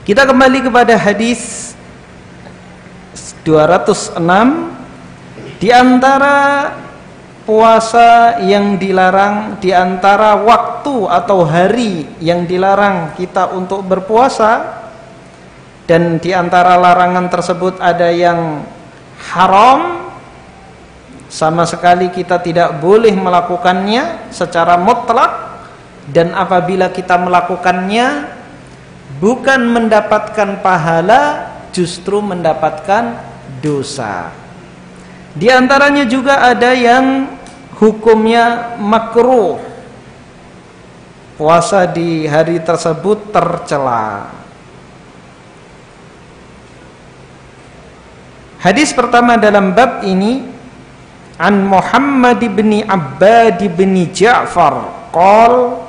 Kita kembali kepada hadis 206. Di antara puasa yang dilarang, di antara waktu atau hari yang dilarang kita untuk berpuasa, dan di antara larangan tersebut ada yang haram, sama sekali kita tidak boleh melakukannya secara mutlak. Dan apabila kita melakukannya, bukan mendapatkan pahala, justru mendapatkan dosa. Di antaranya juga ada yang hukumnya makruh, puasa di hari tersebut tercela. Hadis pertama dalam bab ini, an Muhammad bin Abbad bin Ja'far qala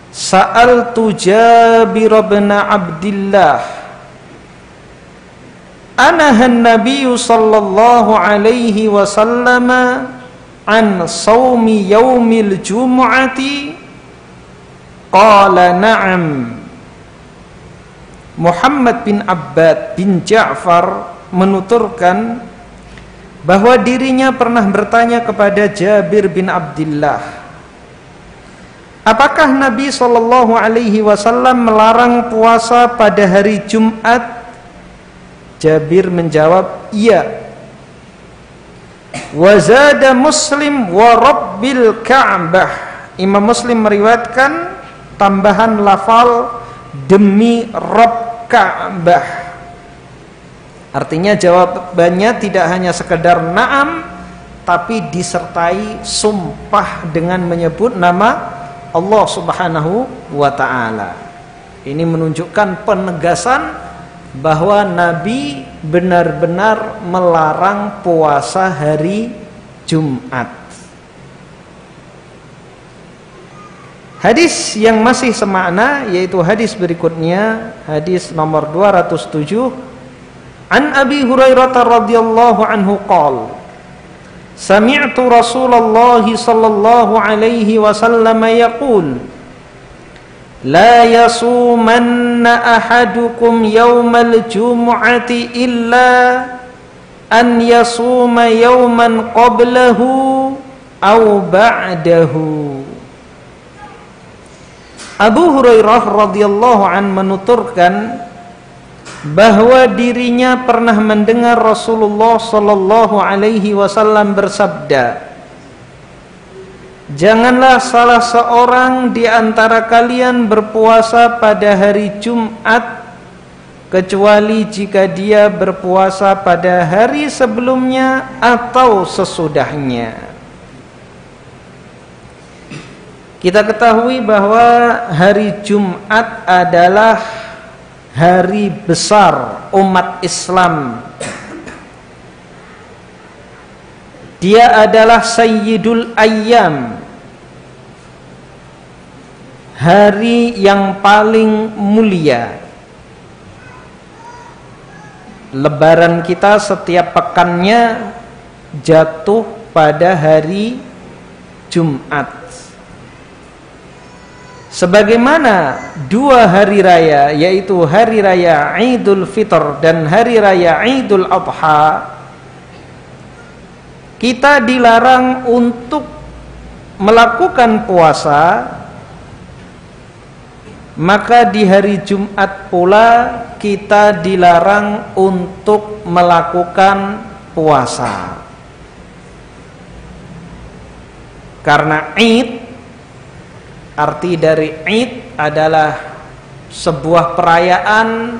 sa'altu Jabir bin Abdillah anahan nabiyyu sallallahu alaihi wasallam an shaumi yaumil jumu'ati qala na'am. Muhammad bin Abbad bin Ja'far menuturkan bahwa dirinya pernah bertanya kepada Jabir bin Abdillah, apakah Nabi sallallahu alaihi wasallam melarang puasa pada hari Jumat? Jabir menjawab, iya. Wa zada Muslim wa Rabbil Ka'bah. Imam Muslim meriwayatkan tambahan lafal demi Rabb Ka'bah. Artinya jawabannya tidak hanya sekedar na'am, tapi disertai sumpah dengan menyebut nama Allah Subhanahu wa ta'ala. Ini menunjukkan penegasan bahwa Nabi benar-benar melarang puasa hari Jumat. Hadis yang masih semakna yaitu hadis berikutnya, hadis nomor 207, an Abi Hurairah radhiyallahu anhu qala sami'tu Rasulullah sallallahu alaihi wasallam yaqul la yasumanna ahadukum yawmal jumu'ati illa an yasuma yawman qablahu aw ba'dahu. Abu Hurairah radhiyallahu an menuturkan bahwa dirinya pernah mendengar Rasulullah sallallahu alaihi wasallam bersabda, janganlah salah seorang di antara kalian berpuasa pada hari Jumat kecuali jika dia berpuasa pada hari sebelumnya atau sesudahnya. Kita ketahui bahwa hari Jumat adalah hari besar umat Islam. Dia adalah Sayyidul Ayyam, hari yang paling mulia. Lebaran kita setiap pekannya jatuh pada hari Jumat. Sebagaimana dua hari raya, yaitu hari raya Idul Fitr dan hari raya Idul Adha, kita dilarang untuk melakukan puasa, maka di hari Jumat pula kita dilarang untuk melakukan puasa. Karena Id, arti dari Id adalah sebuah perayaan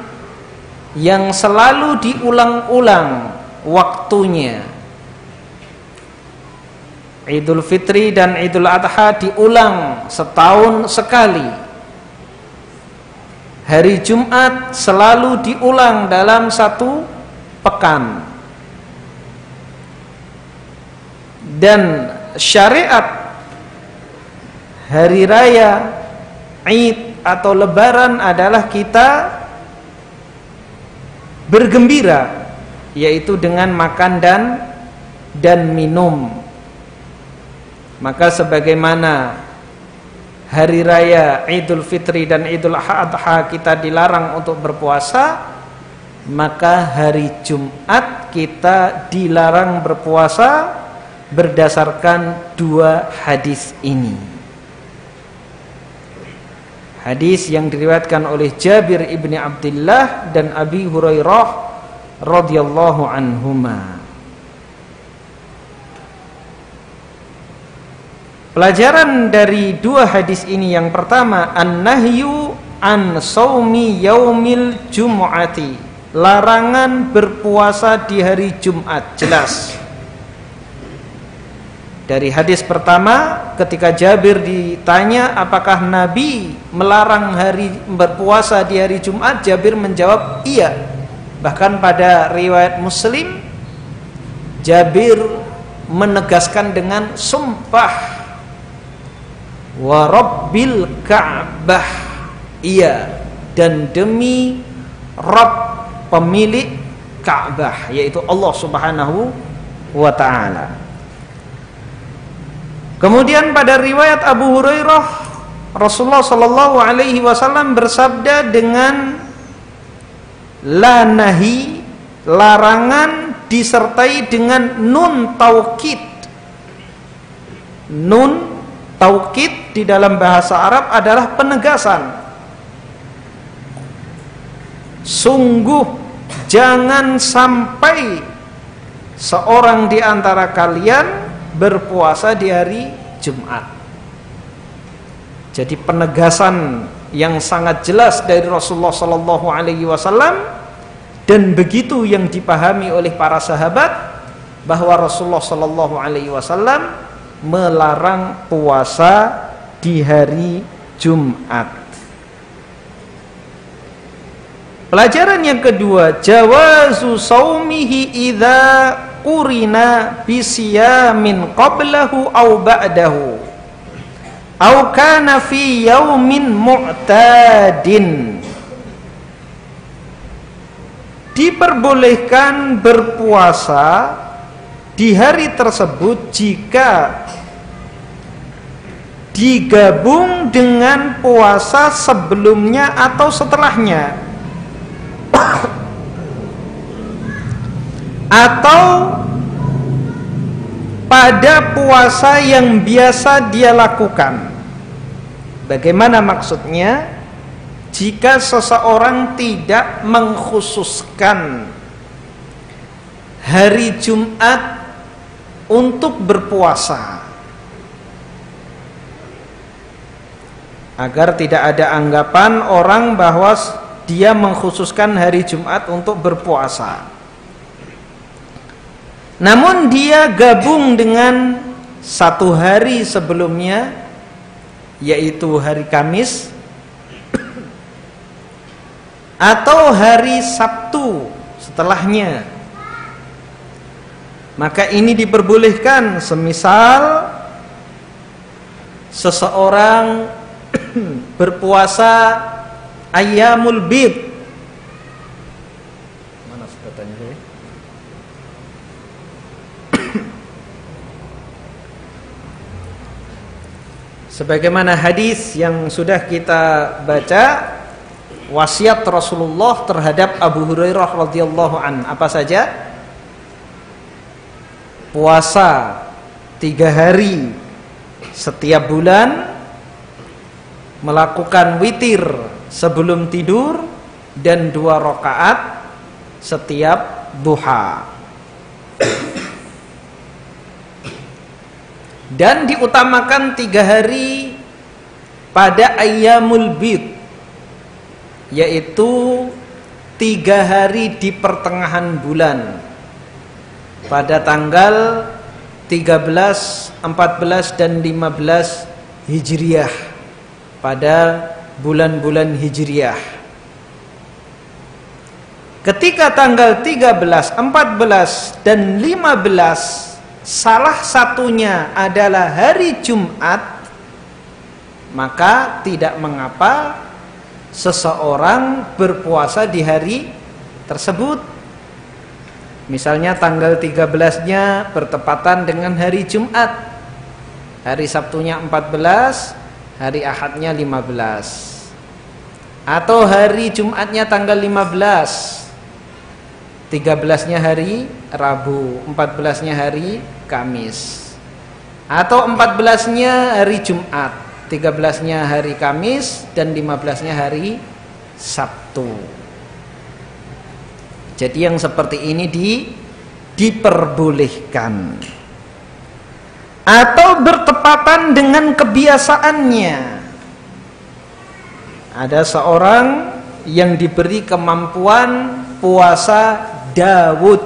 yang selalu diulang-ulang waktunya. Idul Fitri dan Idul Adha diulang setahun sekali. Hari Jumat selalu diulang dalam satu pekan. Dan syariat hari raya Id atau Lebaran adalah kita bergembira, yaitu dengan makan dan minum. Maka sebagaimana hari raya Idul Fitri dan Idul Adha kita dilarang untuk berpuasa, maka hari Jumat kita dilarang berpuasa berdasarkan dua hadis ini. Hadis yang diriwayatkan oleh Jabir ibni Abdullah dan Abi Hurairah radhiyallahu anhuma. Pelajaran dari dua hadis ini, yang pertama, an-nahyu an shaumi yaumil jumu'ati, larangan berpuasa di hari Jumat, jelas. Dari hadis pertama, ketika Jabir ditanya apakah Nabi melarang hari berpuasa di hari Jumat, Jabir menjawab iya. Bahkan pada riwayat Muslim, Jabir menegaskan dengan sumpah, wa rabbil Ka'bah, iya, dan demi Rabb pemilik Ka'bah, yaitu Allah Subhanahu wa ta'ala. Kemudian pada riwayat Abu Hurairah, Rasulullah sallallahu alaihi wasallam bersabda dengan la nahi, larangan disertai dengan nun taukid. Nun taukid di dalam bahasa Arab adalah penegasan. Sungguh jangan sampai seorang di antara kalian berpuasa di hari Jumat. Jadi penegasan yang sangat jelas dari Rasulullah sallallahu alaihi wasallam, dan begitu yang dipahami oleh para sahabat, bahwa Rasulullah sallallahu alaihi wasallam melarang puasa di hari Jumat. Pelajaran yang kedua, jawazu saumihi idza qurina bisiyamin qablahu aw ba'dahu aw kana fi yaumin mu'tadin. Diperbolehkan berpuasa di hari tersebut jika digabung dengan puasa sebelumnya atau setelahnya, atau pada puasa yang biasa dia lakukan. Bagaimana maksudnya? Jika seseorang tidak mengkhususkan hari Jumat untuk berpuasa, agar tidak ada anggapan orang bahwa dia mengkhususkan hari Jumat untuk berpuasa, namun dia gabung dengan satu hari sebelumnya, yaitu hari Kamis atau hari Sabtu setelahnya, maka ini diperbolehkan. Semisal seseorang berpuasa Ayyamul Bid. Mana sebutannya ini? Sebagaimana hadis yang sudah kita baca, wasiat Rasulullah terhadap Abu Hurairah radhiyallahu an, apa saja? Puasa 3 hari setiap bulan, melakukan witir sebelum tidur, dan 2 rakaat setiap duha. Dan diutamakan 3 hari pada Ayyamul Bid, yaitu 3 hari di pertengahan bulan, pada tanggal 13, 14, dan 15 Hijriah, pada bulan-bulan Hijriah. Ketika tanggal 13, 14, dan 15 salah satunya adalah hari Jumat, maka tidak mengapa seseorang berpuasa di hari tersebut. Misalnya tanggal 13-nya bertepatan dengan hari Jumat, hari Sabtunya 14, hari Ahadnya 15, atau hari Jumatnya tanggal 15, 13-nya hari Rabu, 14-nya hari Kamis, atau 14-nya hari Jumat, 13-nya hari Kamis, dan 15-nya hari Sabtu. Jadi yang seperti ini diperbolehkan. Atau bertepatan dengan kebiasaannya. Ada seorang yang diberi kemampuan puasa Daud.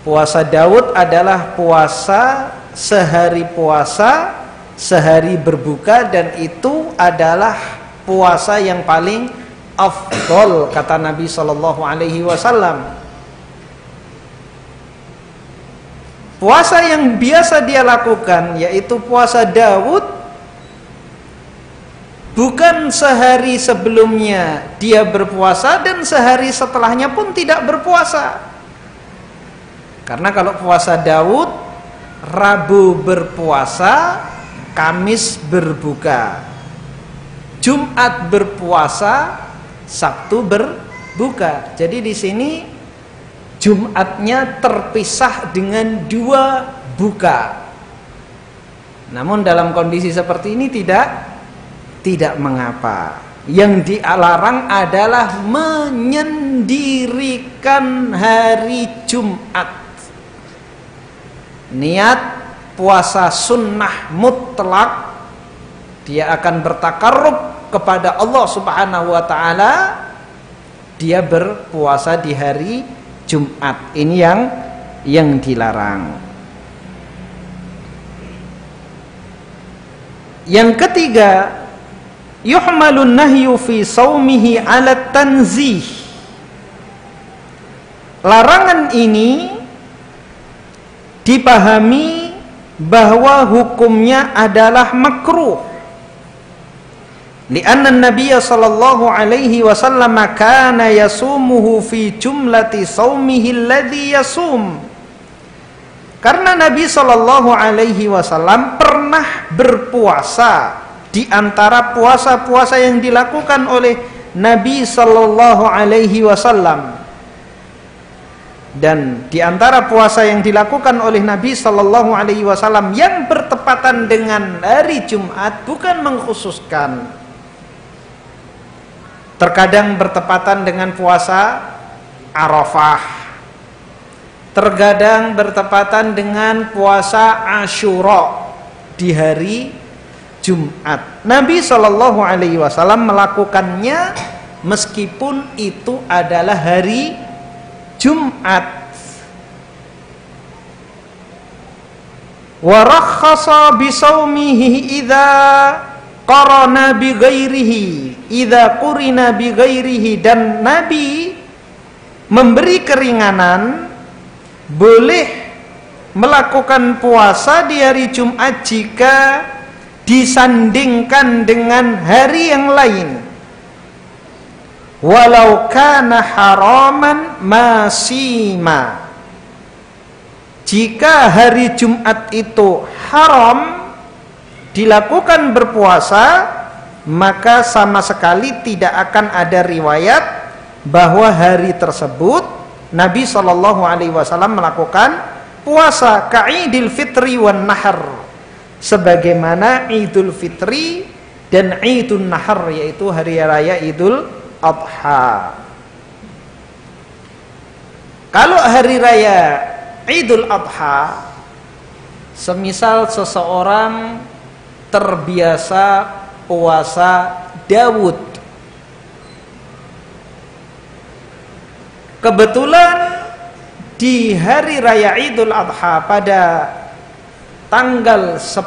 Puasa Daud adalah puasa sehari puasa, sehari berbuka, dan itu adalah puasa yang paling afdol kata Nabi Shallallahu Alaihi Wasallam. Puasa yang biasa dia lakukan yaitu puasa Daud, bukan sehari sebelumnya dia berpuasa dan sehari setelahnya pun tidak berpuasa. Karena kalau puasa Daud, Rabu berpuasa, Kamis berbuka, Jumat berpuasa, Sabtu berbuka. Jadi di sini Jumatnya terpisah dengan 2 buka. Namun dalam kondisi seperti ini tidak mengapa. Yang dilarang adalah menyendirikan hari Jumat. Niat puasa sunnah mutlak, dia akan bertakarrub kepada Allah Subhanahu wa taala, dia berpuasa di hari Jumat. Ini yang dilarang. Yang ketiga, yuhmalun nahyu fi saumihi ala tanzih. Larangan ini dipahami bahwa hukumnya adalah makruh. Lianna Nabiy sallallahu alaihi wasallam kana yasumuhu fi jumlati saumihi alladhi yasum. Karena Nabi sallallahu alaihi wasallam pernah berpuasa di antara puasa-puasa yang dilakukan oleh Nabi sallallahu alaihi wasallam. Dan di antara puasa yang dilakukan oleh Nabi sallallahu alaihi wasallam yang bertepatan dengan hari Jumat bukan mengkhususkan. Terkadang bertepatan dengan puasa Arafah, terkadang bertepatan dengan puasa Asyura di hari Jumat. Nabi Shallallahu Alaihi Wasallam melakukannya meskipun itu adalah hari Jumat. Wa rakhasa bisaumihi idza qarana bi ghairihi idza qurina bi ghairihi, dan Nabi memberi keringanan boleh melakukan puasa di hari Jumat jika disandingkan dengan hari yang lain, walau kana haraman masima. Jika hari Jumat itu haram dilakukan berpuasa, maka sama sekali tidak akan ada riwayat bahwa hari tersebut Nabi Shallallahu Alaihi Wasallam melakukan puasa. Ka'idil fitri wan nahar, sebagaimana Idul Fitri dan Idul Nahar, yaitu hari raya Idul Adha. Kalau hari raya Idul Adha, semisal seseorang terbiasa puasa Daud, kebetulan di hari raya Idul Adha pada tanggal 10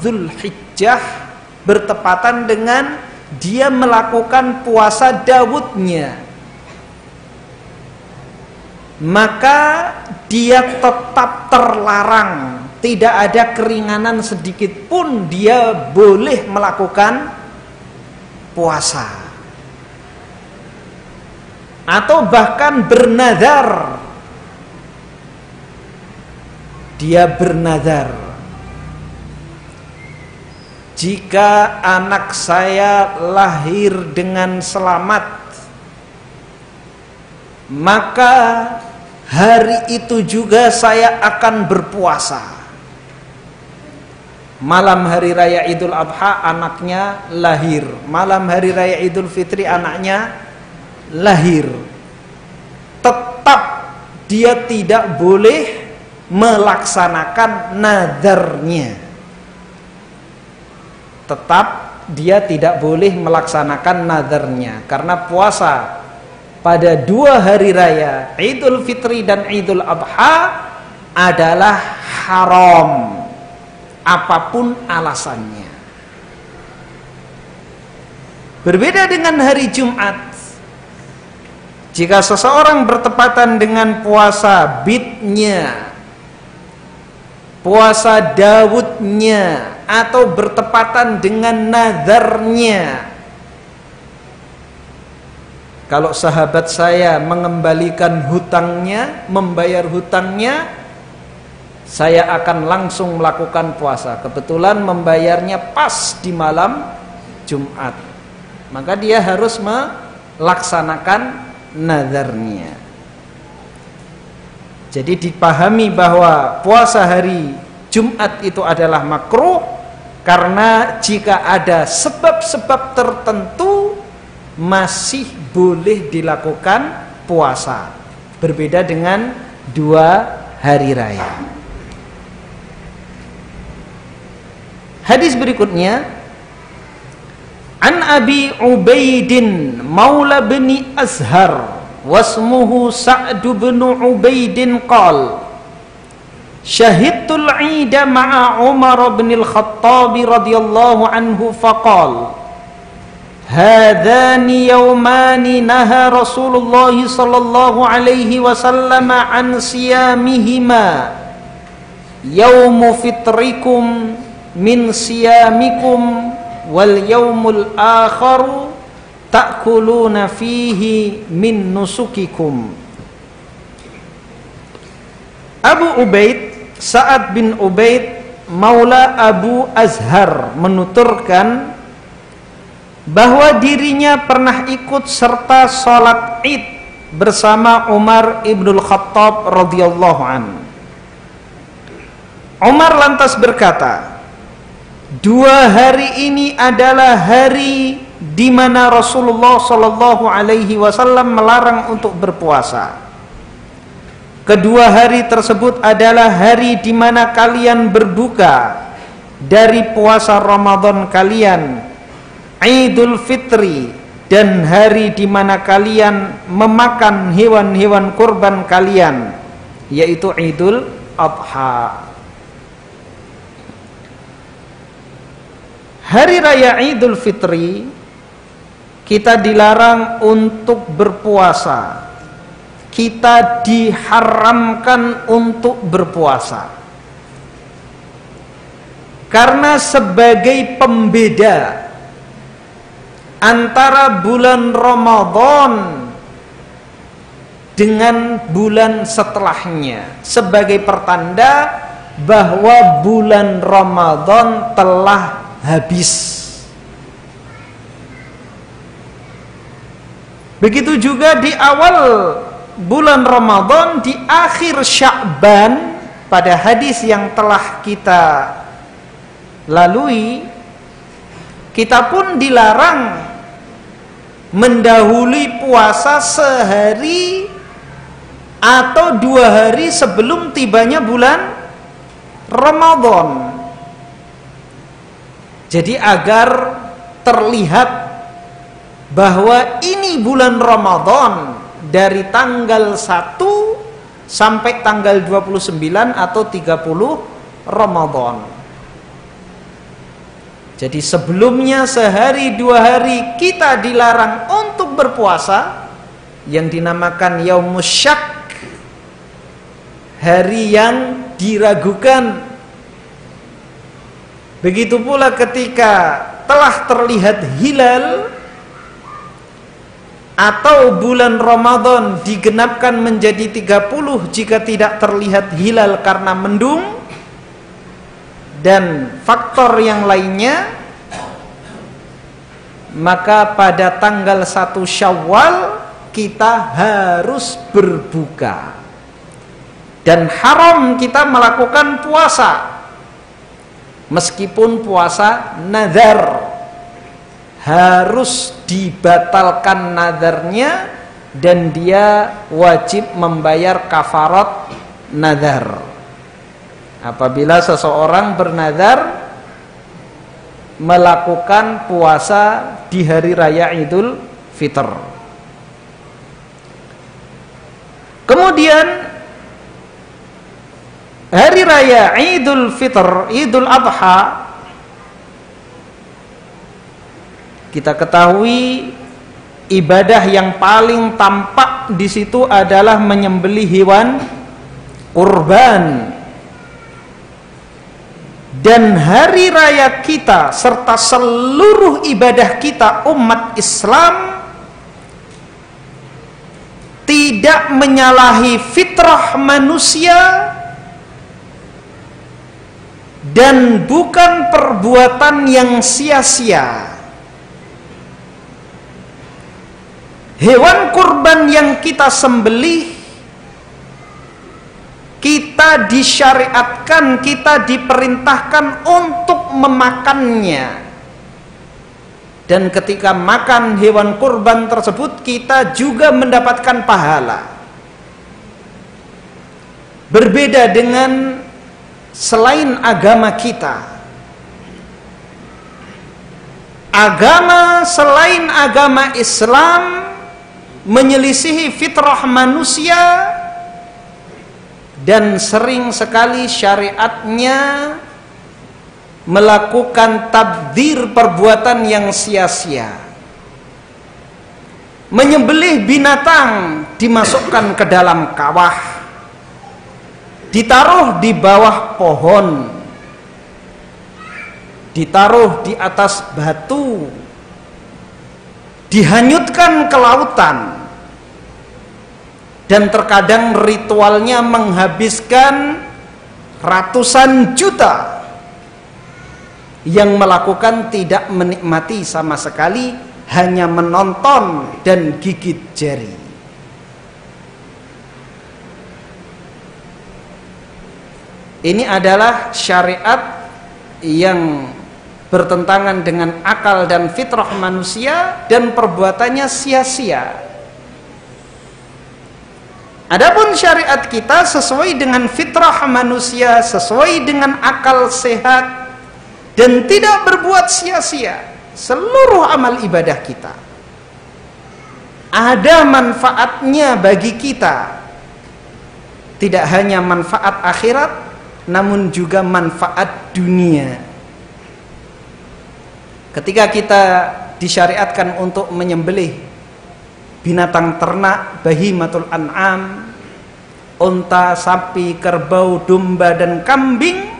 Zulhijjah bertepatan dengan dia melakukan puasa Daudnya, maka dia tetap terlarang. Tidak ada keringanan sedikit pun, dia boleh melakukan puasa atau bahkan bernazar. Dia bernazar jika anak saya lahir dengan selamat, maka hari itu juga saya akan berpuasa. Malam hari raya Idul Adha anaknya lahir, malam hari raya Idul Fitri anaknya lahir. Tetap dia tidak boleh melaksanakan nadarnya. Tetap dia tidak boleh melaksanakan nadarnya, karena puasa pada 2 hari raya Idul Fitri dan Idul Adha adalah haram, apapun alasannya. Berbeda dengan hari Jumat. Jika seseorang bertepatan dengan puasa bidnya, puasa Daudnya, atau bertepatan dengan nadarnya, kalau sahabat saya mengembalikan hutangnya, membayar hutangnya, saya akan langsung melakukan puasa. Kebetulan membayarnya pas di malam Jumat, maka dia harus melaksanakan nadarnya. Jadi dipahami bahwa puasa hari Jumat itu adalah makruh, karena jika ada sebab-sebab tertentu masih boleh dilakukan puasa. Berbeda dengan 2 hari raya. Hadis berikutnya, An Abi Ubaidin Maula bin Azhar wasmuhu Sa'd bin Ubaidin qal syahidtul 'ida ma'a Umar bin al-Khattab radhiyallahu anhu faqal hadani yawmani naha Rasulullah sallallahu alaihi wasallam an siyamihima yaumu fitrikum min siyamikum wal yaumul akharu ta'kuluna fihi min nusukikum. Abu Ubaid Sa'ad bin Ubaid Maula Abu Azhar menuturkan bahwa dirinya pernah ikut serta sholat Id bersama Umar ibnul Khattab radhiyallahu an. Umar lantas berkata, 2 hari ini adalah hari di mana Rasulullah Shallallahu Alaihi Wasallam melarang untuk berpuasa. Kedua hari tersebut adalah hari di mana kalian berbuka dari puasa Ramadan kalian, Idul Fitri, dan hari di mana kalian memakan hewan-hewan kurban kalian, yaitu Idul Adha. Hari raya Idul Fitri kita dilarang untuk berpuasa. Kita diharamkan untuk berpuasa. Karena sebagai pembeda antara bulan Ramadan dengan bulan setelahnya, sebagai pertanda bahwa bulan Ramadan telah habis. Begitu juga di awal bulan Ramadan, di akhir Sya'ban, pada hadis yang telah kita lalui, kita pun dilarang mendahului puasa sehari atau 2 hari sebelum tibanya bulan Ramadan. Jadi agar terlihat bahwa ini bulan Ramadan dari tanggal 1 sampai tanggal 29 atau 30 Ramadan. Jadi sebelumnya sehari 2 hari kita dilarang untuk berpuasa, yang dinamakan Yaumus Syak, hari yang diragukan. Begitu pula ketika telah terlihat hilal atau bulan Ramadan digenapkan menjadi 30 jika tidak terlihat hilal karena mendung dan faktor yang lainnya, maka pada tanggal 1 Syawal kita harus berbuka. Dan haram kita melakukan puasa. Meskipun puasa nazar, harus dibatalkan nazarnya dan dia wajib membayar kafarat nazar. Apabila seseorang bernazar melakukan puasa di hari raya Idul Fitr. Kemudian hari raya Idul Fitr, Idul Adha, kita ketahui ibadah yang paling tampak di situ adalah menyembelih hewan kurban. Dan hari raya kita serta seluruh ibadah kita umat Islam tidak menyalahi fitrah manusia dan bukan perbuatan yang sia-sia. Hewan kurban yang kita sembelih, kita disyariatkan, kita diperintahkan untuk memakannya. Dan ketika makan hewan kurban tersebut, kita juga mendapatkan pahala. Berbeda dengan selain agama kita. Agama selain agama Islam menyelisihi fitrah manusia, dan sering sekali syariatnya melakukan tabdir perbuatan yang sia-sia. Menyembelih binatang dimasukkan ke dalam kawah, ditaruh di bawah pohon, ditaruh di atas batu, dihanyutkan ke lautan. Dan terkadang ritualnya menghabiskan ratusan juta. Yang melakukan tidak menikmati sama sekali, hanya menonton dan gigit jari. Ini adalah syariat yang bertentangan dengan akal dan fitrah manusia dan perbuatannya sia-sia. Adapun syariat kita sesuai dengan fitrah manusia, sesuai dengan akal sehat, dan tidak berbuat sia-sia seluruh amal ibadah kita. Ada manfaatnya bagi kita, tidak hanya manfaat akhirat, namun juga manfaat dunia. Ketika kita disyariatkan untuk menyembelih binatang ternak, bahimatul an'am, unta, sapi, kerbau, domba, dan kambing,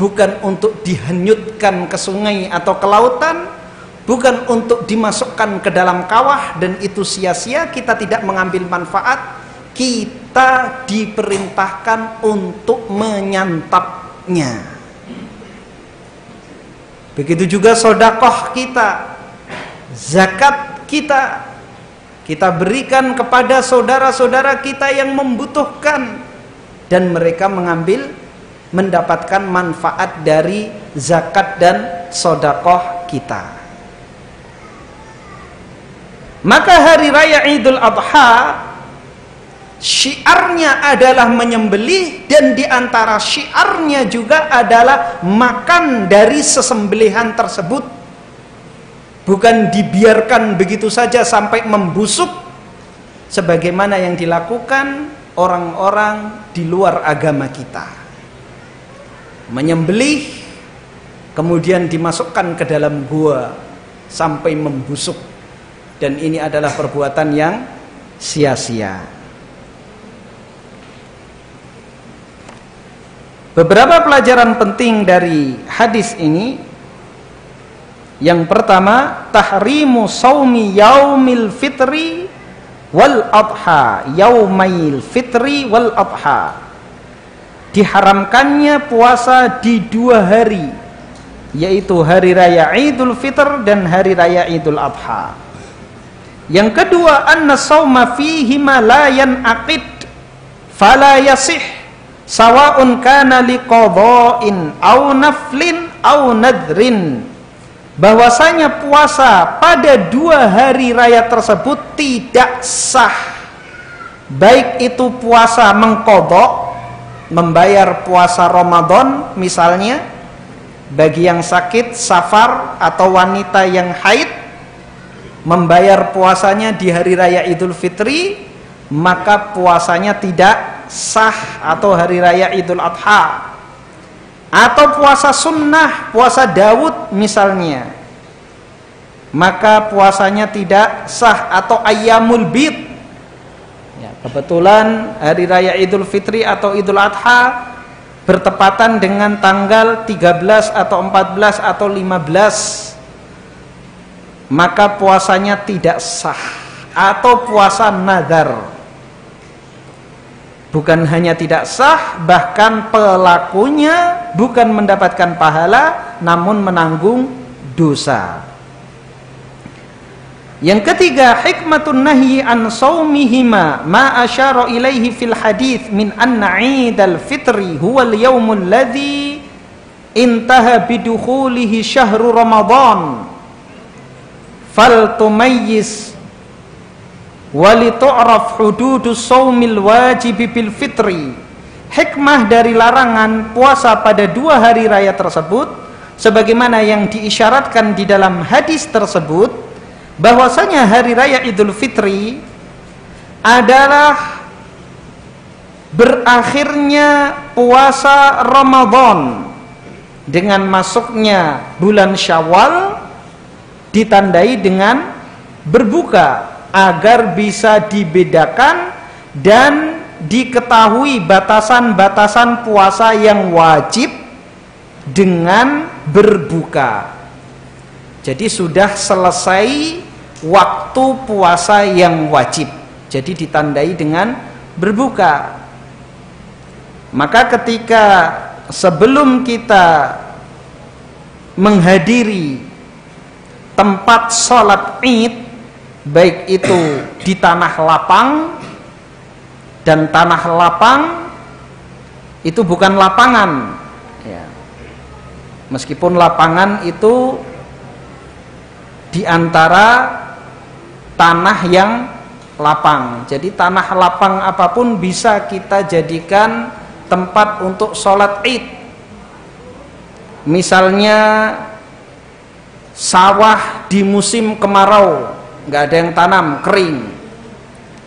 bukan untuk dihanyutkan ke sungai atau ke lautan, bukan untuk dimasukkan ke dalam kawah dan itu sia-sia, kita tidak mengambil manfaat, kita diperintahkan untuk menyantapnya. Begitu juga sedekah kita, zakat kita berikan kepada saudara-saudara kita yang membutuhkan, dan mereka mendapatkan manfaat dari zakat dan sedekah kita. Maka hari raya Idul Adha syiarnya adalah menyembelih, dan diantara syiarnya juga adalah makan dari sesembelihan tersebut. Bukan dibiarkan begitu saja sampai membusuk sebagaimana yang dilakukan orang-orang di luar agama kita. Menyembelih kemudian dimasukkan ke dalam gua sampai membusuk, dan ini adalah perbuatan yang sia-sia. Beberapa pelajaran penting dari hadis ini. Yang pertama, tahrimu saumi yaumil fitri wal adha, yaumail fitri wal adha. Diharamkannya puasa di 2 hari, yaitu hari raya Idul Fitr dan hari raya Idul Adha. Yang kedua, anna shauma fihi ma la yanaqid fala yasih sawa'un kana liqadha'in aw naflin aw nadrin. Bahwasanya puasa pada 2 hari raya tersebut tidak sah, baik itu puasa mengqadha, membayar puasa Ramadan misalnya bagi yang sakit, safar, atau wanita yang haid, membayar puasanya di hari raya Idul Fitri, maka puasanya tidak sah, atau hari raya Idul Adha. Atau puasa sunnah, puasa Daud misalnya, maka puasanya tidak sah. Atau ayyamul bid, ya, kebetulan hari raya Idul Fitri atau Idul Adha bertepatan dengan tanggal 13 atau 14 atau 15, maka puasanya tidak sah. Atau puasa nazar, bukan hanya tidak sah, bahkan pelakunya bukan mendapatkan pahala, namun menanggung dosa. Yang ketiga, hikmatun nahyi an shaumihima ma asyara ilaihi fil hadits min anna Idul Fitri huwal yaumul ladzi intaha bidukhulihi syahru Ramadan fal tumayyiz wa li tu'raf hududus shaumil wajibi bil fitri. Hikmah dari larangan puasa pada 2 hari raya tersebut, sebagaimana yang diisyaratkan di dalam hadis tersebut, bahwasanya hari raya Idul Fitri adalah berakhirnya puasa Ramadan dengan masuknya bulan Syawal, ditandai dengan berbuka agar bisa dibedakan dan diketahui batasan-batasan puasa yang wajib dengan berbuka. Jadi sudah selesai waktu puasa yang wajib, jadi ditandai dengan berbuka. Maka ketika sebelum kita menghadiri tempat sholat Id, baik itu di tanah lapang, dan tanah lapang itu bukan lapangan, ya. Meskipun lapangan itu di antara tanah yang lapang. Jadi tanah lapang apapun bisa kita jadikan tempat untuk sholat Id. Misalnya sawah di musim kemarau, nggak ada yang tanam, kering,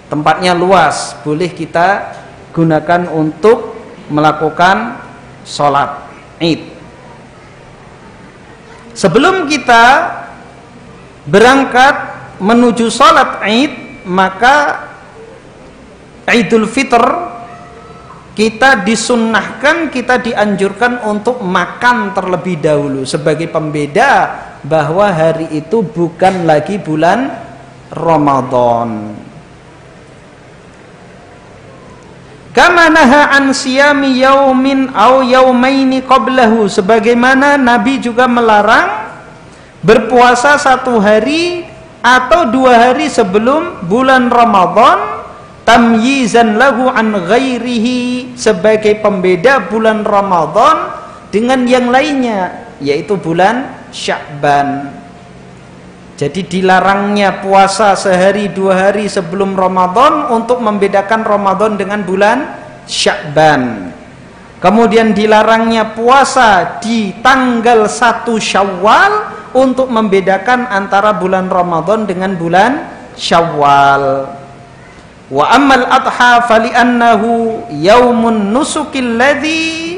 tempatnya luas, boleh kita gunakan untuk melakukan sholat Id. Sebelum kita berangkat menuju sholat Id, maka Idul Fitr kita disunnahkan, kita dianjurkan untuk makan terlebih dahulu sebagai pembeda bahwa hari itu bukan lagi bulan Ramadan. Kama naha an siyami yaumin au yaumaini qablahu, sebagaimana Nabi juga melarang berpuasa 1 hari atau 2 hari sebelum bulan Ramadan, tamyizan lahu an ghairihi, sebagai pembeda bulan Ramadan dengan yang lainnya, yaitu bulan Sya'ban. Jadi dilarangnya puasa sehari 2 hari sebelum Ramadan untuk membedakan Ramadan dengan bulan Sya'ban. Kemudian dilarangnya puasa di tanggal 1 Syawal untuk membedakan antara bulan Ramadan dengan bulan Syawal. Wa ammal adha fali'annahu yaumun nusukil ladzi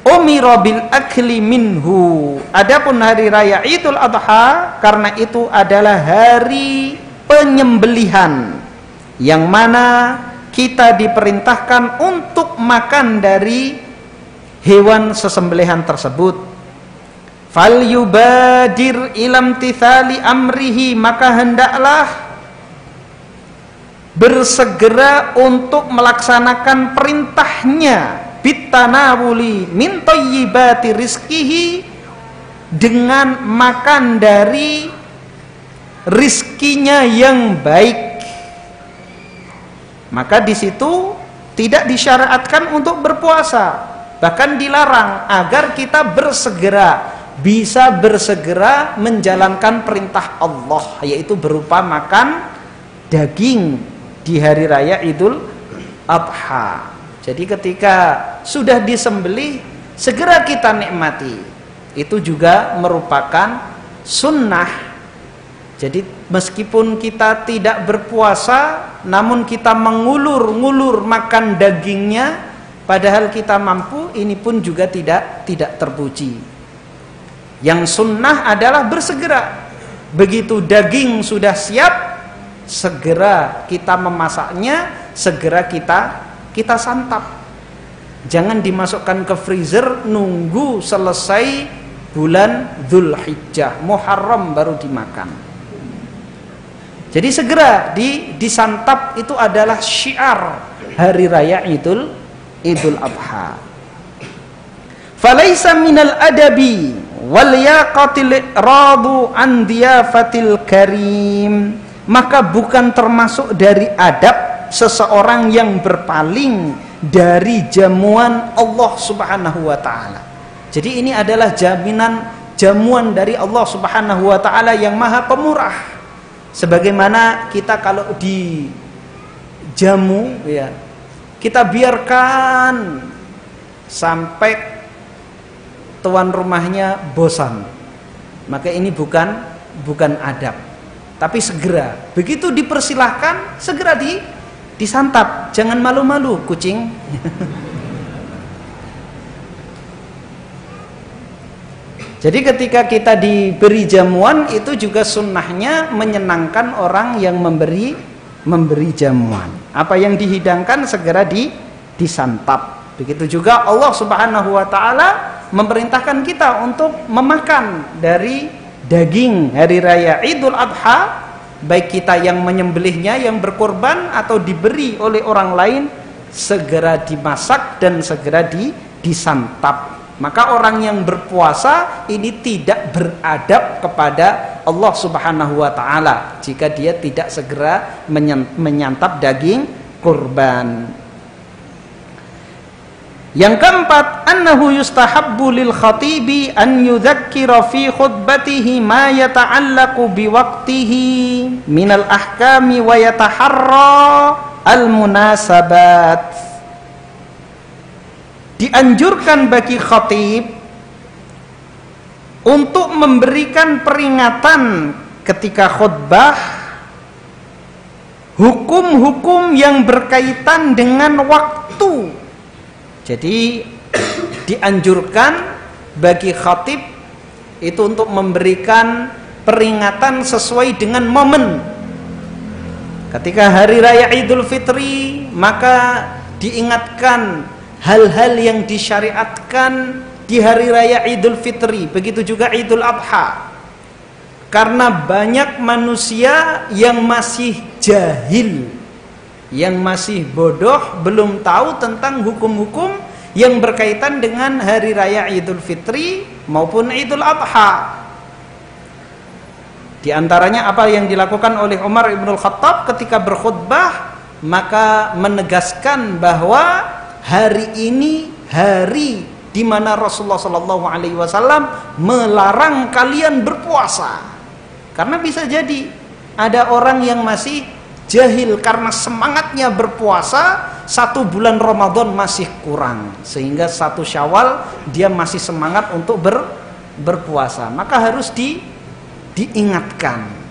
umira bil akli minhu. Adapun hari raya Idul Adha, karena itu adalah hari penyembelihan yang mana kita diperintahkan untuk makan dari hewan sesembelihan tersebut. Fal yubadir ilam tithali amrihi, maka hendaklah bersegera untuk melaksanakan perintahnya, bitanawuli min thayyibati rizqihi, dengan makan dari rizkinya yang baik, maka di situ tidak disyariatkan untuk berpuasa, bahkan dilarang agar kita bisa bersegera menjalankan perintah Allah, yaitu berupa makan daging di hari raya Idul Adha. Jadi ketika sudah disembelih, segera kita nikmati. Itu juga merupakan sunnah. Jadi meskipun kita tidak berpuasa, namun kita mengulur-ngulur makan dagingnya, padahal kita mampu, ini pun juga tidak terpuji. Yang sunnah adalah bersegera. Begitu daging sudah siap, segera kita memasaknya, segera kita santap. Jangan dimasukkan ke freezer, nunggu selesai bulan Dzulhijjah, Muharram baru dimakan. Jadi segera disantap. Itu adalah syiar hari raya Idul Adha. Falaisa minal adabi wal yaqatil radu an diyafatil karim, maka bukan termasuk dari adab seseorang yang berpaling dari jamuan Allah Subhanahu wa taala. Jadi ini adalah jamuan dari Allah Subhanahu wa taala yang Maha Pemurah. Sebagaimana kita kalau dijamu ya, kita biarkan sampai tuan rumahnya bosan, maka ini bukan adab. Tapi segera, begitu dipersilahkan, segera disantap. Jangan malu-malu, kucing. Jadi ketika kita diberi jamuan, itu juga sunnahnya menyenangkan orang yang memberi jamuan. Apa yang dihidangkan segera disantap. Begitu juga Allah Subhanahu wa taala memerintahkan kita untuk memakan dari daging hari raya Idul Adha, baik kita yang menyembelihnya, yang berkorban, atau diberi oleh orang lain, segera dimasak dan segera disantap. Maka orang yang berpuasa ini tidak beradab kepada Allah Subhanahu wa taala jika dia tidak segera menyantap daging kurban. Yang keempat, annahu yustahabbu lil khatibi an yudzakkira fi khutbatihi ma yata'allaqu biwaqtihi minal ahkami wa yataharra al munasabat. Dianjurkan bagi khatib untuk memberikan peringatan ketika khutbah hukum-hukum yang berkaitan dengan waktu. Jadi dianjurkan bagi khatib itu untuk memberikan peringatan sesuai dengan momen. Ketika hari raya Idul Fitri, maka diingatkan hal-hal yang disyariatkan di hari raya Idul Fitri. Begitu juga Idul Adha. Karena banyak manusia yang masih jahil, yang masih bodoh, belum tahu tentang hukum-hukum yang berkaitan dengan hari raya Idul Fitri maupun Idul Adha. Di antaranya apa yang dilakukan oleh Umar ibn Khattab ketika berkhutbah, maka menegaskan bahwa hari ini hari di mana Rasulullah SAW melarang kalian berpuasa. Karena bisa jadi ada orang yang masih jahil karena semangatnya berpuasa, 1 bulan Ramadan masih kurang, sehingga 1 Syawal dia masih semangat untuk berpuasa. Maka harus diingatkan.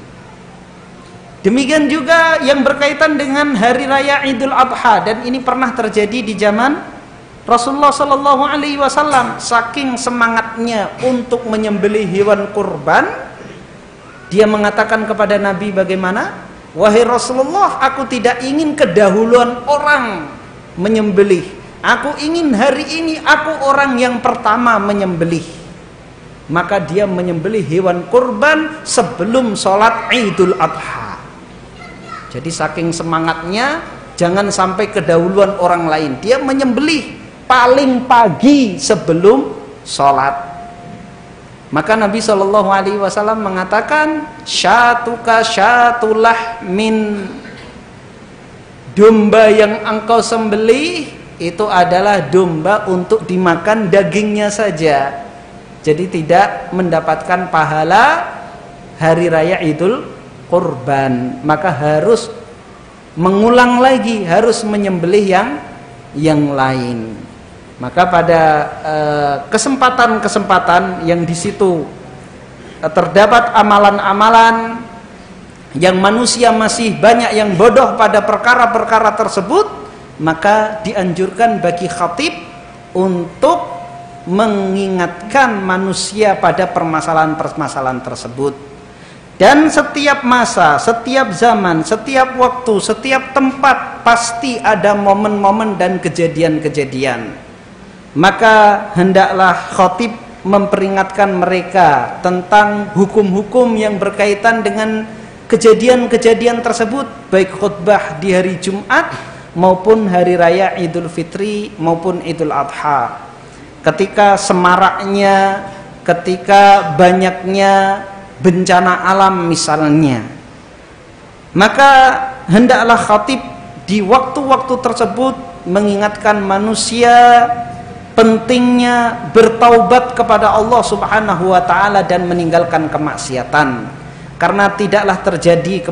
Demikian juga yang berkaitan dengan hari raya Idul Adha, dan ini pernah terjadi di zaman Rasulullah SAW. Saking semangatnya untuk menyembelih hewan kurban, dia mengatakan kepada Nabi bagaimana? Wahai Rasulullah, aku tidak ingin kedahuluan orang menyembelih. Aku ingin hari ini aku orang yang pertama menyembelih. Maka dia menyembelih hewan kurban sebelum sholat Idul Adha. Jadi saking semangatnya, jangan sampai kedahuluan orang lain. Dia menyembelih paling pagi sebelum sholat. Maka Nabi Shallallahu Alaihi Wasallam mengatakan, syatuka syatulah min, domba yang engkau sembelih itu adalah domba untuk dimakan dagingnya saja. Jadi tidak mendapatkan pahala hari raya Idul Kurban. Maka harus mengulang lagi, harus menyembelih yang lain. Maka pada kesempatan-kesempatan yang di situ terdapat amalan-amalan yang manusia masih banyak yang bodoh pada perkara-perkara tersebut, maka dianjurkan bagi khatib untuk mengingatkan manusia pada permasalahan-permasalahan tersebut. Dan setiap masa, setiap zaman, setiap waktu, setiap tempat pasti ada momen-momen dan kejadian-kejadian. Maka hendaklah khatib memperingatkan mereka tentang hukum-hukum yang berkaitan dengan kejadian-kejadian tersebut, baik khutbah di hari Jumat maupun hari raya Idul Fitri maupun Idul Adha. Ketika semaraknya, ketika banyaknya bencana alam misalnya, maka hendaklah khatib di waktu-waktu tersebut mengingatkan manusia pentingnya bertaubat kepada Allah Subhanahu wa taala dan meninggalkan kemaksiatan. Karena tidaklah terjadi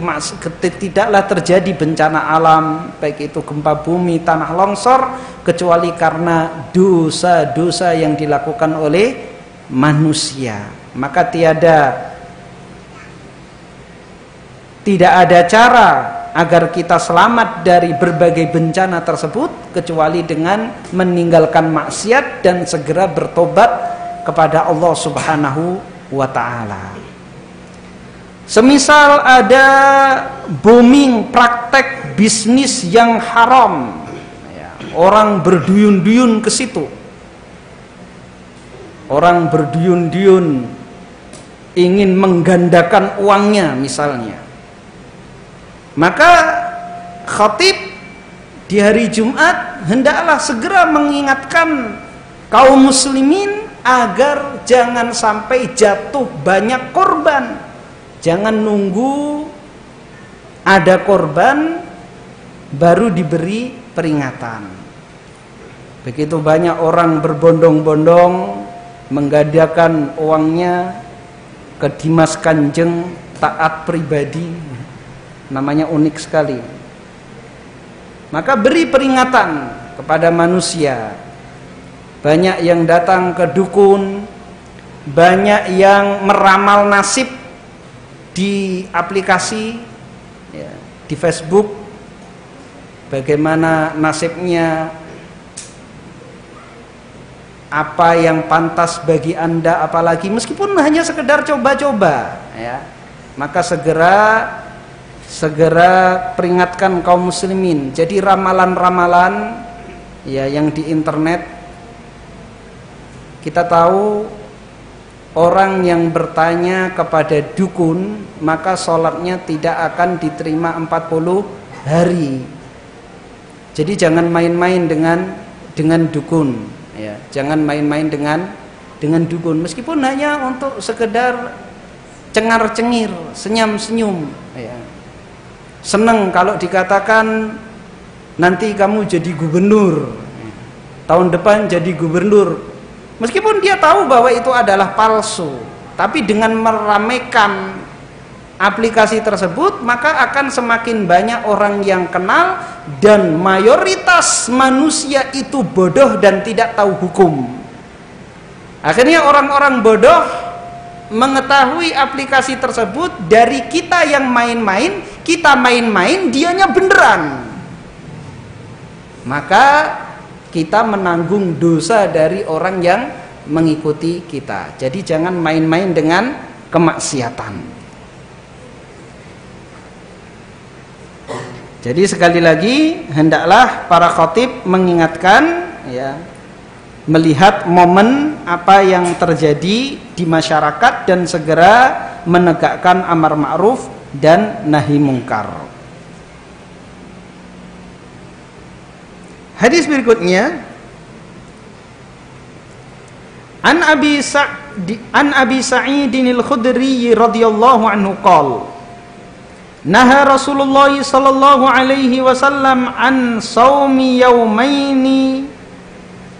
bencana alam, baik itu gempa bumi, tanah longsor, kecuali karena dosa-dosa yang dilakukan oleh manusia. Maka tidak ada cara agar kita selamat dari berbagai bencana tersebut kecuali dengan meninggalkan maksiat dan segera bertobat kepada Allah Subhanahu wa taala. Semisal ada booming praktek bisnis yang haram, orang berduyun-duyun ke situ. Orang berduyun-duyun ingin menggandakan uangnya misalnya. Maka khatib di hari Jumat hendaklah segera mengingatkan kaum muslimin agar jangan sampai jatuh banyak korban. Jangan nunggu ada korban baru diberi peringatan. Begitu banyak orang berbondong-bondong menggandakan uangnya ke Dimas Kanjeng taat pribadi. Namanya unik sekali. Maka beri peringatan kepada manusia. Banyak yang datang ke dukun, banyak yang meramal nasib di aplikasi, di Facebook, bagaimana nasibnya, apa yang pantas bagi Anda, apalagi meskipun hanya sekedar coba-coba, maka segera peringatkan kaum muslimin. Jadi ramalan-ramalan yang di internet, kita tahu orang yang bertanya kepada dukun maka sholatnya tidak akan diterima 40 hari. Jadi jangan main-main dengan dukun, jangan main-main dengan dukun, meskipun hanya untuk sekedar cengar-cengir, senyum-senyum. Senang kalau dikatakan nanti kamu jadi gubernur, tahun depan jadi gubernur, meskipun dia tahu bahwa itu adalah palsu. Tapi dengan meramaikan aplikasi tersebut, maka akan semakin banyak orang yang kenal, dan mayoritas manusia itu bodoh dan tidak tahu hukum. Akhirnya orang-orang bodoh mengetahui aplikasi tersebut dari kita yang main-main, kita main-main, dianya beneran. Maka kita menanggung dosa dari orang yang mengikuti kita. Jadi jangan main-main dengan kemaksiatan. Jadi sekali lagi hendaklah para khatib mengingatkan, melihat momen apa yang terjadi di masyarakat dan segera menegakkan amar ma'ruf dan nahi mungkar. Hadis berikutnya, An Abi an Abi Sa'idin al-Khudri radhiyallahu anhu qala naha Rasulullah sallallahu alaihi wasallam an shaumi yaumaini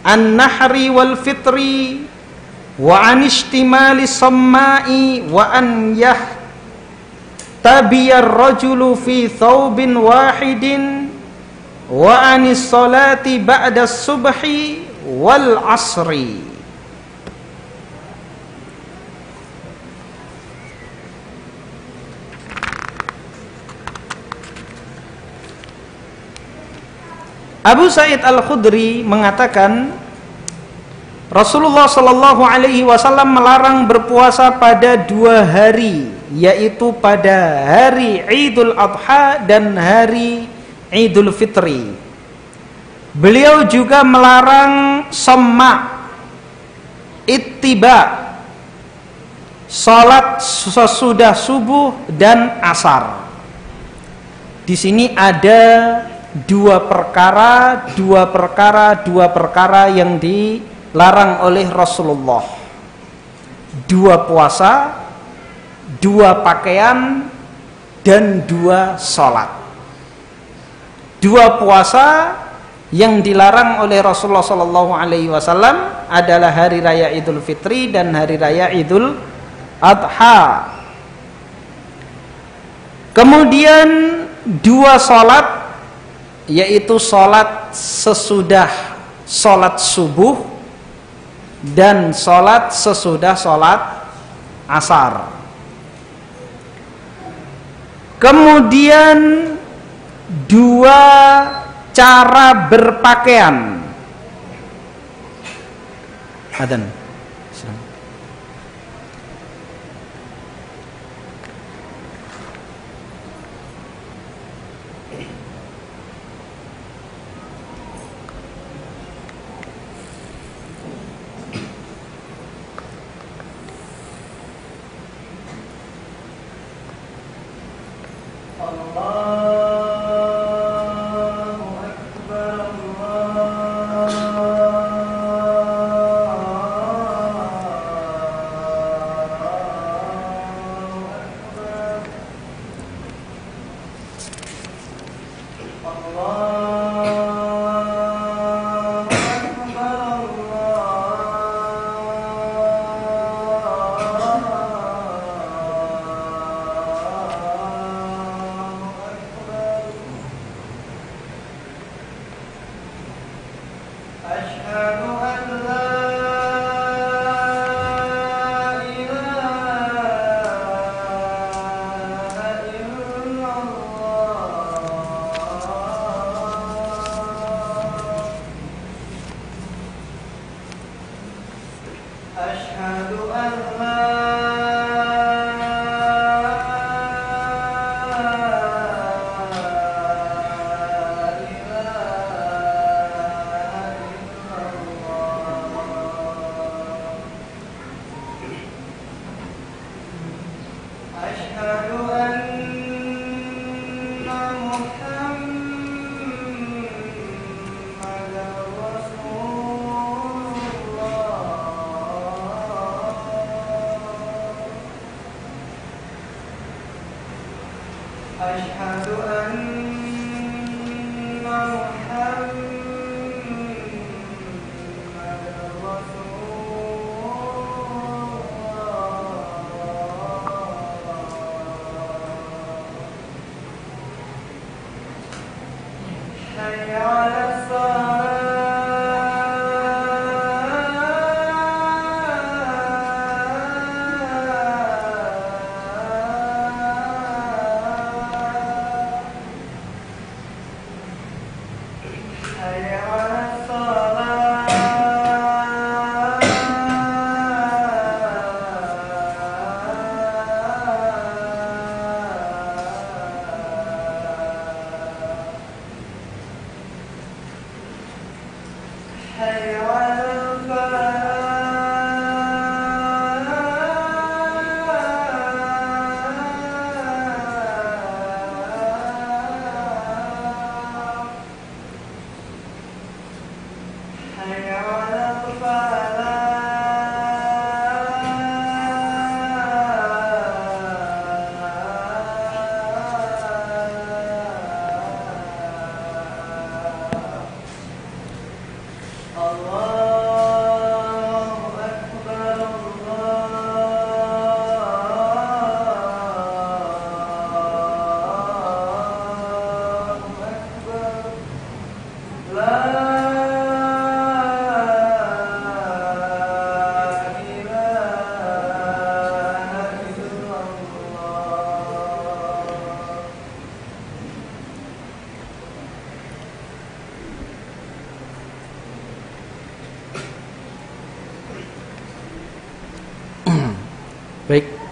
an nahri wal fitri wa an istimali sammai wa an yahtabiyar rajulu fi thawbin wahidin wa anis salati ba'da subhi wal asri. Abu Sa'id Al-Khudri mengatakan Rasulullah Shallallahu Alaihi Wasallam melarang berpuasa pada 2 hari, yaitu pada hari Idul Adha dan hari Idul Fitri. Beliau juga melarang somma, ittiba, salat sesudah subuh dan asar. Di sini ada dua perkara yang dilarang oleh Rasulullah. 2 puasa, 2 pakaian, dan 2 sholat. 2 puasa yang dilarang oleh Rasulullah Sallallahu Alaihi Wasallam adalah hari raya Idul Fitri dan hari raya Idul Adha. Kemudian 2 sholat, yaitu sholat sesudah sholat subuh dan sholat sesudah sholat asar. Kemudian 2 cara berpakaian. Adzan.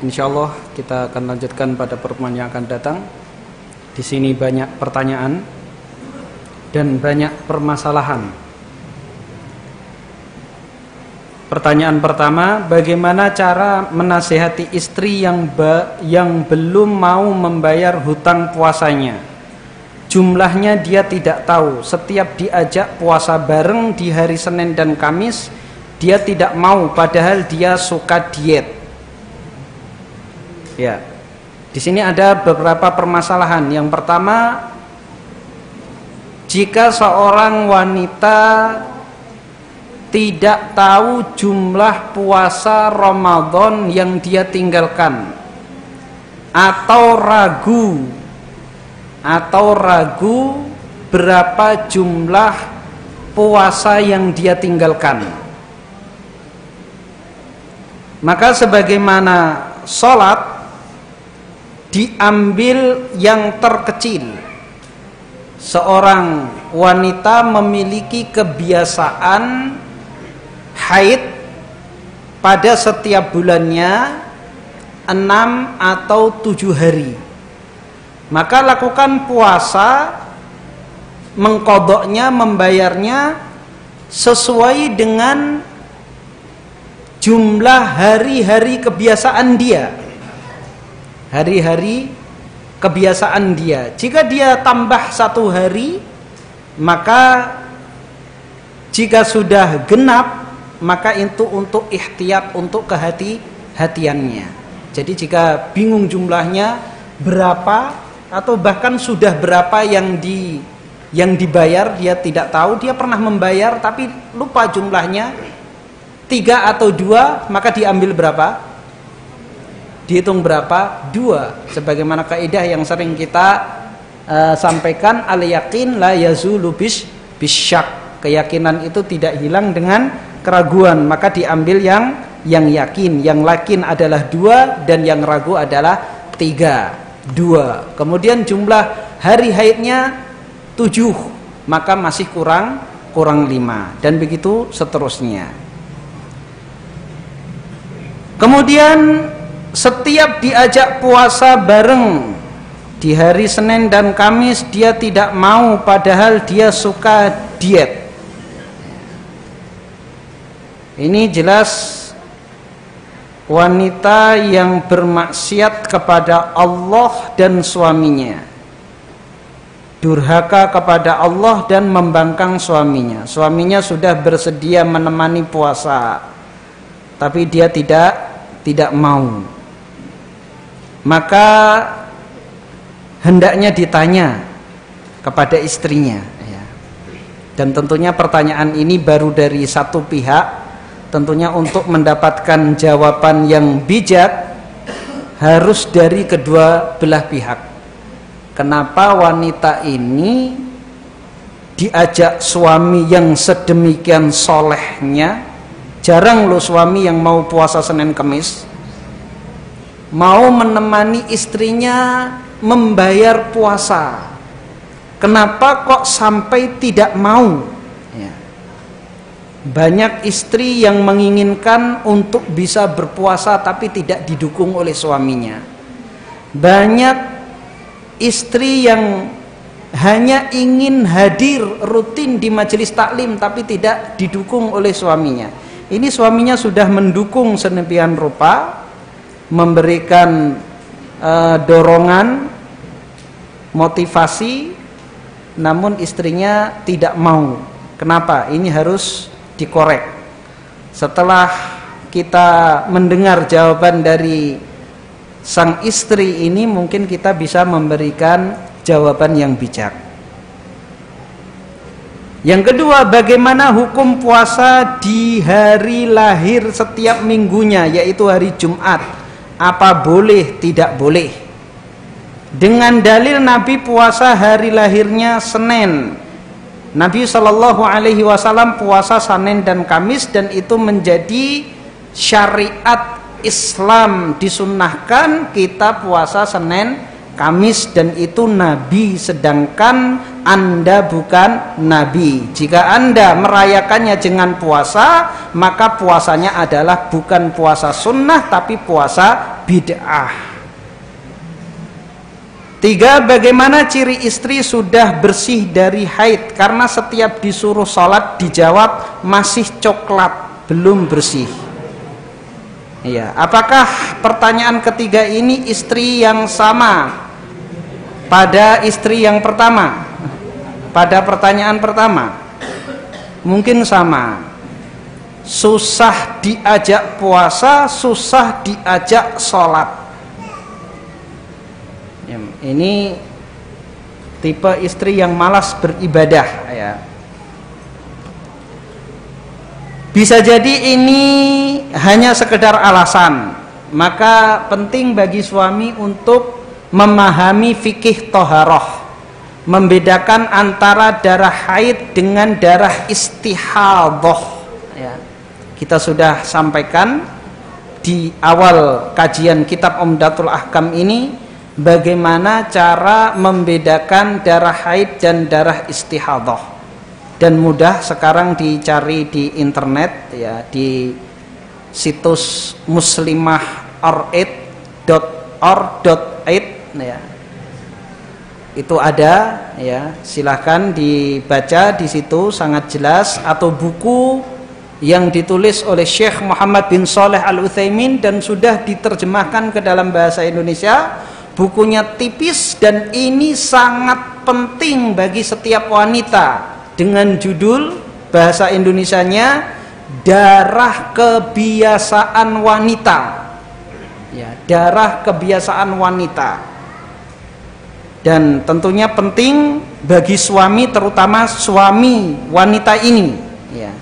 Insyaallah kita akan lanjutkan pada pertemuan yang akan datang. Di sini banyak pertanyaan dan banyak permasalahan. Pertanyaan pertama, bagaimana cara menasihati istri yang belum mau membayar hutang puasanya? Jumlahnya dia tidak tahu. Setiap diajak puasa bareng di hari Senin dan Kamis, dia tidak mau padahal dia suka diet. Ya. Di sini ada beberapa permasalahan. Yang pertama, jika seorang wanita tidak tahu jumlah puasa Ramadan yang dia tinggalkan, atau ragu berapa jumlah puasa yang dia tinggalkan, maka sebagaimana sholat diambil yang terkecil. Seorang wanita memiliki kebiasaan haid pada setiap bulannya 6 atau 7 hari. Maka lakukan puasa, mengqadha'nya, membayarnya sesuai dengan jumlah hari-hari kebiasaan dia. Hari-hari kebiasaan dia. Jika dia tambah 1 hari, maka jika sudah genap, maka itu untuk ikhtiyat, untuk kehati-hatiannya. Jadi jika bingung jumlahnya berapa, atau bahkan sudah berapa yang dibayar, dia tidak tahu, dia pernah membayar tapi lupa jumlahnya 3 atau 2, maka diambil berapa? Dihitung berapa? 2. Sebagaimana kaidah yang sering kita sampaikan, al-yaqin la yazulu bisyak. Keyakinan itu tidak hilang dengan keraguan, maka diambil yang yakin. Yang yakin adalah 2 dan yang ragu adalah 3. 2. Kemudian jumlah hari haidnya 7, maka masih kurang 5, dan begitu seterusnya. Kemudian setiap diajak puasa bareng di hari Senin dan Kamis, dia tidak mau padahal dia suka diet. Ini jelas wanita yang bermaksiat kepada Allah dan suaminya, durhaka kepada Allah dan membangkang suaminya. Suaminya sudah bersedia menemani puasa, tapi dia tidak mau. Maka hendaknya ditanya kepada istrinya, ya. Dan tentunya pertanyaan ini baru dari satu pihak. Tentunya untuk mendapatkan jawaban yang bijak harus dari kedua belah pihak. Kenapa wanita ini diajak suami yang sedemikian solehnya? Jarang loh suami yang mau puasa Senin Kemis mau menemani istrinya membayar puasa. Kenapa kok sampai tidak mau? Ya. Banyak istri yang menginginkan untuk bisa berpuasa tapi tidak didukung oleh suaminya. Banyak istri yang hanya ingin hadir rutin di majelis taklim tapi tidak didukung oleh suaminya. Ini suaminya sudah mendukung sedemikian rupa, memberikan dorongan, motivasi, namun istrinya tidak mau. Kenapa? Ini harus dikorek. Setelah kita mendengar jawaban dari sang istri ini, mungkin kita bisa memberikan jawaban yang bijak. Yang kedua, bagaimana hukum puasa di hari lahir setiap minggunya, yaitu hari Jumat? Apa boleh, tidak boleh? Dengan dalil Nabi puasa hari lahirnya Senin. Nabi SAW puasa Senin dan Kamis, dan itu menjadi syariat Islam, disunnahkan kita puasa Senin Kamis, dan itu Nabi, sedangkan Anda bukan Nabi. Jika Anda merayakannya dengan puasa, maka puasanya adalah bukan puasa sunnah tapi puasa bid'ah. 3, bagaimana ciri istri sudah bersih dari haid? Karena setiap disuruh sholat dijawab masih coklat, belum bersih. Iya, apakah pertanyaan ketiga ini istri yang sama pada istri yang pertama? Pada pertanyaan pertama mungkin sama. Susah diajak puasa, susah diajak sholat. Ini tipe istri yang malas beribadah, ya. Bisa jadi ini hanya sekedar alasan. Maka penting bagi suami untuk memahami fikih toharoh, membedakan antara darah haid dengan darah istihadah, ya. Kita sudah sampaikan di awal kajian kitab Umdatul Ahkam ini bagaimana cara membedakan darah haid dan darah istihadah, dan mudah sekarang dicari di internet, ya, di situs muslimah.org.id, ya. Itu ada, ya, silahkan dibaca di situ, sangat jelas. Atau buku yang ditulis oleh Syekh Muhammad bin Shalih Al-Utsaimin dan sudah diterjemahkan ke dalam bahasa Indonesia. Bukunya tipis dan ini sangat penting bagi setiap wanita, dengan judul bahasa Indonesianya Darah Kebiasaan Wanita, ya, Darah Kebiasaan Wanita. Dan tentunya penting bagi suami, terutama suami wanita ini, ya,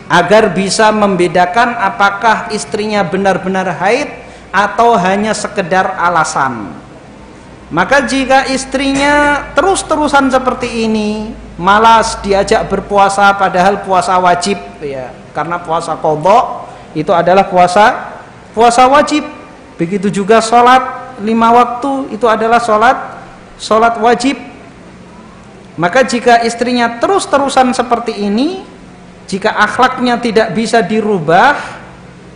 agar bisa membedakan apakah istrinya benar-benar haid atau hanya sekedar alasan. Maka jika istrinya terus-terusan seperti ini, malas diajak berpuasa padahal puasa wajib, ya, karena puasa qadha itu adalah puasa wajib. Begitu juga sholat 5 waktu itu adalah sholat wajib. Maka jika istrinya terus-terusan seperti ini, jika akhlaknya tidak bisa dirubah,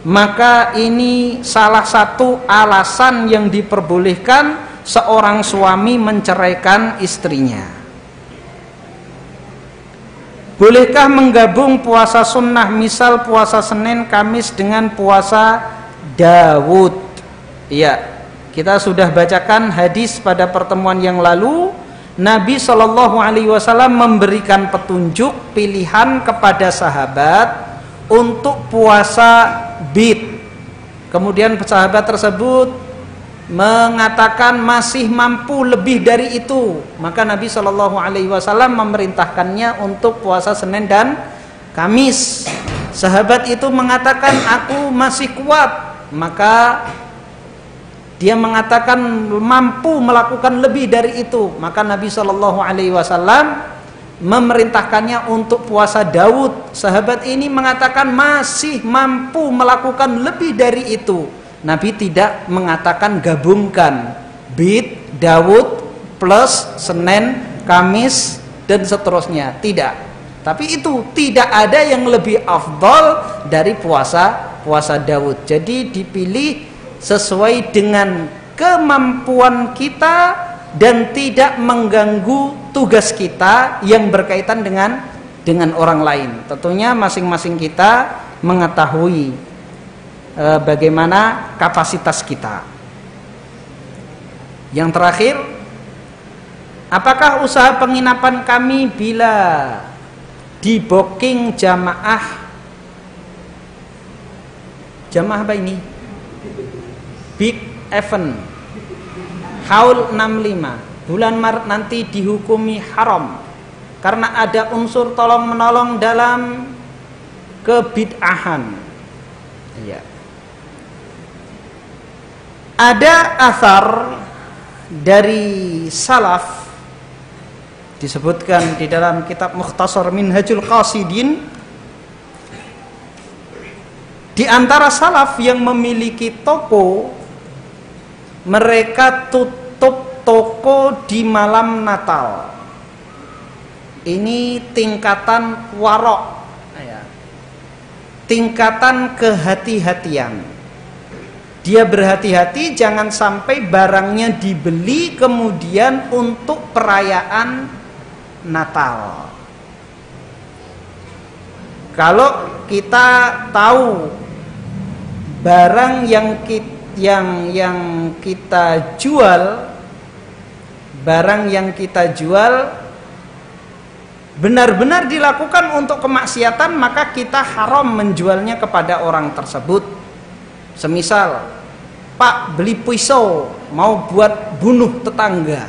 maka ini salah satu alasan yang diperbolehkan seorang suami menceraikan istrinya. Bolehkah menggabung puasa sunnah, misal puasa Senin, Kamis dengan puasa Daud? Iya, kita sudah bacakan hadis pada pertemuan yang lalu. Nabi SAW memberikan petunjuk pilihan kepada sahabat untuk puasa bid. Kemudian sahabat tersebut mengatakan masih mampu lebih dari itu, maka Nabi SAW memerintahkannya untuk puasa Senin dan Kamis. Sahabat itu mengatakan aku masih kuat, maka dia mengatakan mampu melakukan lebih dari itu, maka Nabi SAW memerintahkannya untuk puasa Daud. Sahabat ini mengatakan masih mampu melakukan lebih dari itu. Nabi tidak mengatakan gabungkan bid, Daud plus Senin, Kamis dan seterusnya, tidak. Tapi itu tidak ada yang lebih afdal dari puasa Daud. Jadi dipilih sesuai dengan kemampuan kita dan tidak mengganggu tugas kita yang berkaitan dengan orang lain. Tentunya masing-masing kita mengetahui bagaimana kapasitas kita. Yang terakhir, apakah usaha penginapan kami bila di booking jamaah apa ini? Big Event Haul 65 bulan Maret nanti dihukumi haram karena ada unsur tolong menolong dalam kebid'ahan. Ya. Ada asar dari salaf disebutkan di dalam kitab Mukhtasar Minhajul Qasidin, di antara salaf yang memiliki toko, mereka tutup toko di malam Natal. Ini tingkatan warok, tingkatan kehati-hatian. dia berhati-hati jangan sampai barangnya dibeli kemudian untuk perayaan Natal. Kalau kita tahu barang yang kita jual, barang yang kita jual benar-benar dilakukan untuk kemaksiatan, maka kita haram menjualnya kepada orang tersebut. Semisal, Pak beli pisau mau buat bunuh tetangga,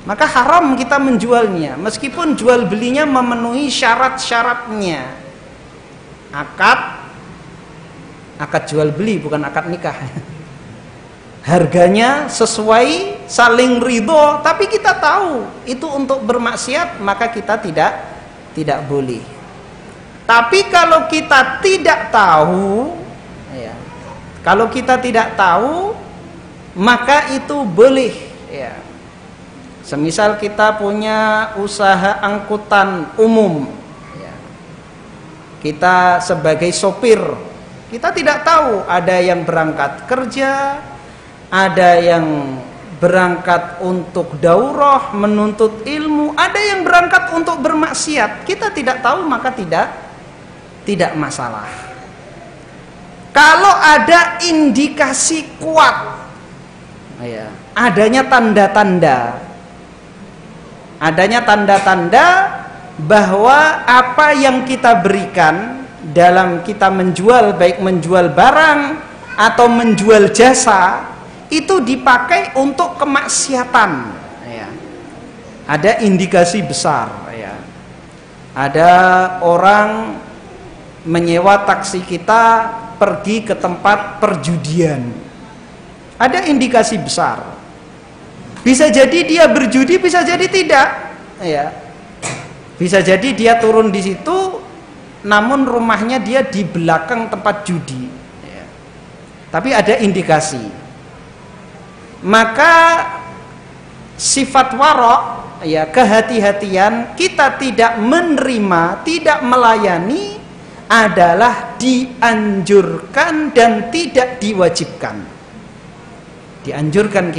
maka haram kita menjualnya meskipun jual belinya memenuhi syarat-syaratnya. Akad jual beli, bukan akad nikah. Harganya sesuai, saling ridho, tapi kita tahu itu untuk bermaksiat, maka kita tidak boleh. Tapi kalau kita tidak tahu, ya, kalau kita tidak tahu, maka itu boleh. Ya. Semisal kita punya usaha angkutan umum, ya. Kita sebagai sopir, kita tidak tahu ada yang berangkat kerja, ada yang berangkat untuk daurah menuntut ilmu, ada yang berangkat untuk bermaksiat. Kita tidak tahu, maka tidak masalah. Kalau ada indikasi kuat, ya, adanya tanda-tanda bahwa apa yang kita berikan dalam kita menjual, baik menjual barang atau menjual jasa, itu dipakai untuk kemaksiatan, ya. Ada indikasi besar, ya. Ada orang menyewa taksi kita pergi ke tempat perjudian, ada indikasi besar. Bisa jadi dia berjudi, bisa jadi tidak, ya. Bisa jadi dia turun di situ, namun rumahnya dia di belakang tempat judi, ya. Tapi ada indikasi. Maka sifat warok, ya, kehati-hatian, kita tidak menerima, tidak melayani adalah dianjurkan dan tidak diwajibkan. Dianjurkan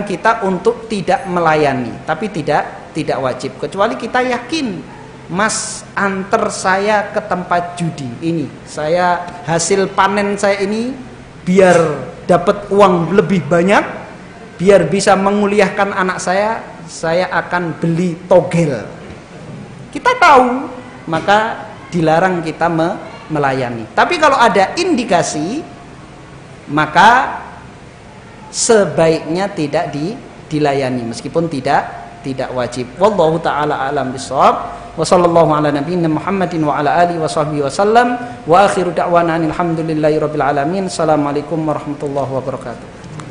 kita untuk tidak melayani, tapi tidak wajib, kecuali kita yakin, Mas antar saya ke tempat judi ini, saya hasil panen saya ini biar dapat uang lebih banyak, biar bisa menguliahkan anak saya akan beli togel. Kita tahu, maka dilarang kita melayani. Tapi kalau ada indikasi, maka sebaiknya tidak dilayani meskipun tidak wajib. Wallahu taala alam bissawab. Wa sallallahu ala nabiyyina Muhammadin wa ala alihi wa sahbihi wasallam. Wa akhiru da'wana alhamdulillahi rabbil alamin. Assalamualaikum warahmatullahi wabarakatuh.